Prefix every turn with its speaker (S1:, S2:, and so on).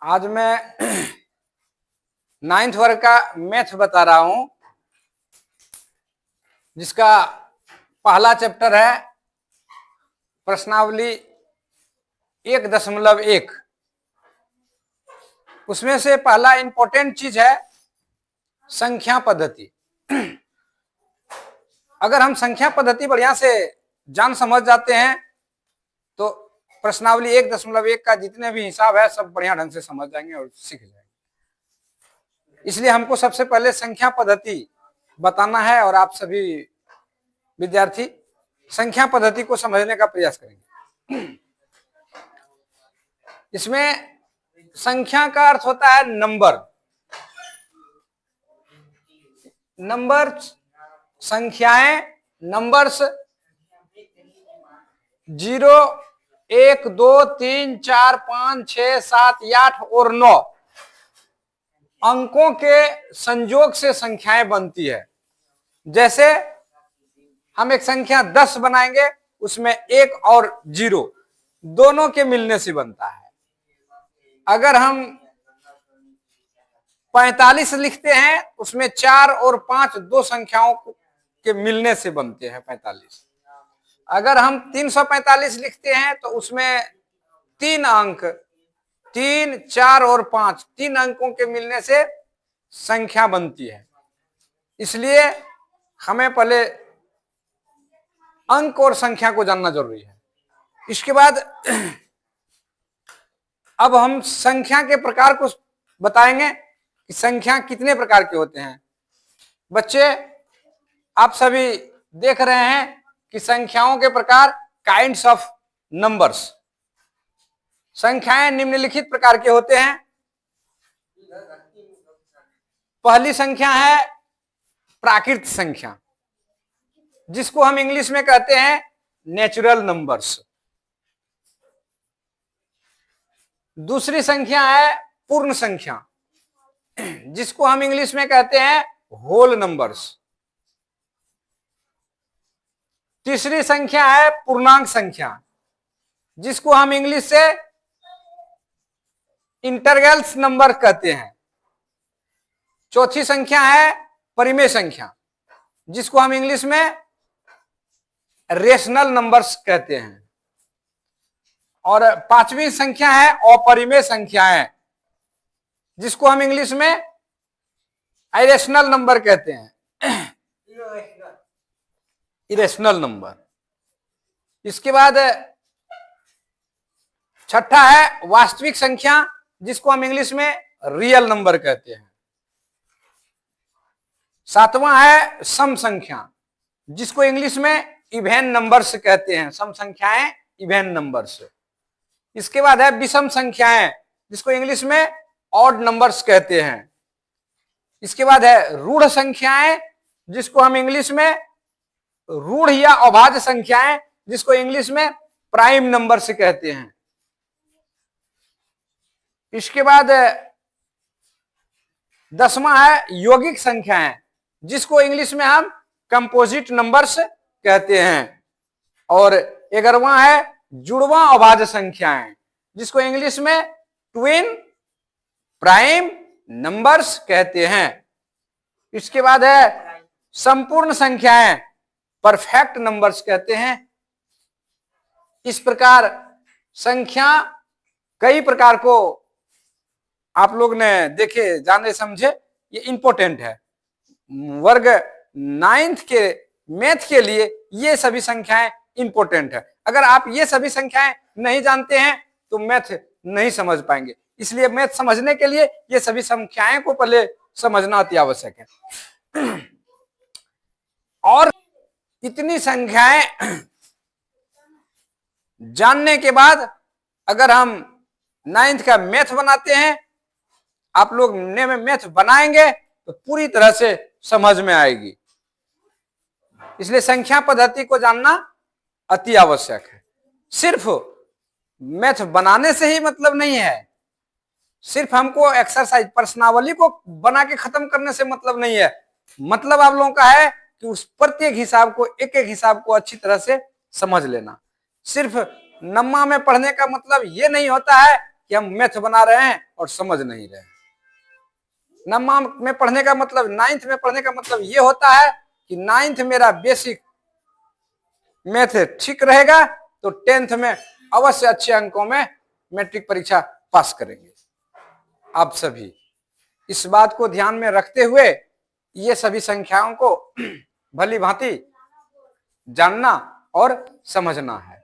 S1: आज मैं 9th वर्ग का मैथ बता रहा हूं, जिसका पहला चैप्टर है प्रश्नावली 1.1। उसमें से पहला इंपॉर्टेंट चीज है संख्या पद्धति। अगर हम संख्या पद्धति बढ़िया से जान समझ जाते हैं तो प्रश्नावली 1.1 का जितने भी हिसाब है सब बढ़िया ढंग से समझ जाएंगे और सीख जाएंगे। इसलिए हमको सबसे पहले संख्या पद्धति बताना है और आप सभी विद्यार्थी संख्या पद्धति को समझने का प्रयास करेंगे। इसमें संख्या का अर्थ होता है नंबर। नंबर संख्याएं, नंबर्स 0, 1, 2, 3, 4, 5, 6, 7, 8 और 9 अंकों के संयोग से संख्याएं बनती है। जैसे हम एक संख्या 10 बनाएंगे, उसमें 1 और 0 दोनों के मिलने से बनता है। अगर हम 45 लिखते हैं, उसमें 4 और 5 दो संख्याओं के मिलने से बनते हैं 45। अगर हम 345 लिखते हैं तो उसमें 3 अंक 3, 4 और 5 3 अंकों के मिलने से संख्या बनती है। इसलिए हमें पहले अंक और संख्या को जानना जरूरी है। इसके बाद अब हम संख्या के प्रकार को बताएंगे कि संख्या कितने प्रकार के होते हैं। बच्चे, आप सभी देख रहे हैं कि संख्याओं के प्रकार काइंड्स ऑफ नंबर्स। संख्याएं निम्नलिखित प्रकार के होते हैं। पहली संख्या है प्राकृत संख्या, जिसको हम इंग्लिश में कहते हैं नेचुरल नंबर्स। दूसरी संख्या है पूर्ण संख्या, जिसको हम इंग्लिश में कहते हैं होल नंबर्स। तीसरी संख्या है पूर्णांक संख्या, जिसको हम इंग्लिश से इंटरवल्स नंबर कहते हैं। चौथी संख्या है परिमेय संख्या, जिसको हम इंग्लिश में रेशनल नंबर्स कहते हैं। और पांचवी संख्या है अपरिमेय संख्याएं, जिसको हम इंग्लिश में इरेशनल नंबर कहते हैं। Irrational number. इसके बाद छठा है वास्तविक संख्या, जिसको हम इंग्लिश में रियल नंबर कहते हैं। सातवां है सम संख्या, जिसको इंग्लिश में इवेन नंबर्स कहते हैं। सम संख्याएं, इवेन नंबर्स। इसके बाद है विषम संख्याएं, जिसको इंग्लिश में ऑड नंबर्स कहते हैं। इसके बाद है रूढ़ संख्याएं, जिसको हम इंग्लिश में रूढ़ या अभाज्य संख्याएं, जिसको इंग्लिश में प्राइम नंबर्स कहते हैं। इसके बाद 10वां है यौगिक संख्याएं, जिसको इंग्लिश में हम कंपोजिट नंबर्स कहते हैं। और 11वां है जुड़वा अभाज्य संख्याएं, जिसको इंग्लिश में ट्विन प्राइम नंबर्स कहते हैं। इसके बाद है संपूर्ण संख्याएं, परफेक्ट नंबर्स कहते हैं। इस प्रकार संख्या कई प्रकार को आप लोग ने देखे, जाने, समझे। ये इंपॉर्टेंट है। वर्ग 9th के मैथ के लिए ये सभी संख्याएं इंपॉर्टेंट है। अगर आप ये सभी संख्याएं नहीं जानते हैं तो मैथ नहीं समझ पाएंगे। इसलिए मैथ समझने के लिए ये सभी संख्याएं को पहले समझना अति आवश्यक है। और इतनी संख्याएं जानने के बाद अगर हम 9th का मैथ बनाते हैं, आप लोग मैथ बनाएंगे तो पूरी तरह से समझ में आएगी। इसलिए संख्या पद्धति को जानना अति आवश्यक है। सिर्फ मैथ बनाने से ही मतलब नहीं है। सिर्फ हमको एक्सरसाइज प्रश्नावली को बना के खत्म करने से मतलब नहीं है। मतलब आप लोगों का है कि उस प्रत्येक हिसाब को, एक एक हिसाब को अच्छी तरह से समझ लेना। सिर्फ नम्मा में पढ़ने का मतलब ये नहीं होता है कि हम मैथ बना रहे हैं और समझ नहीं रहे हैं। नवमा में पढ़ने का मतलब, 9th में पढ़ने का मतलब ये होता है कि 9th मेरा बेसिक मैथ ठीक रहेगा तो 10th में अवश्य अच्छे अंकों में मैट्रिक परीक्षा पास करेंगे। आप सभी इस बात को ध्यान में रखते हुए ये सभी संख्याओं को भली भांति जानना और समझना है।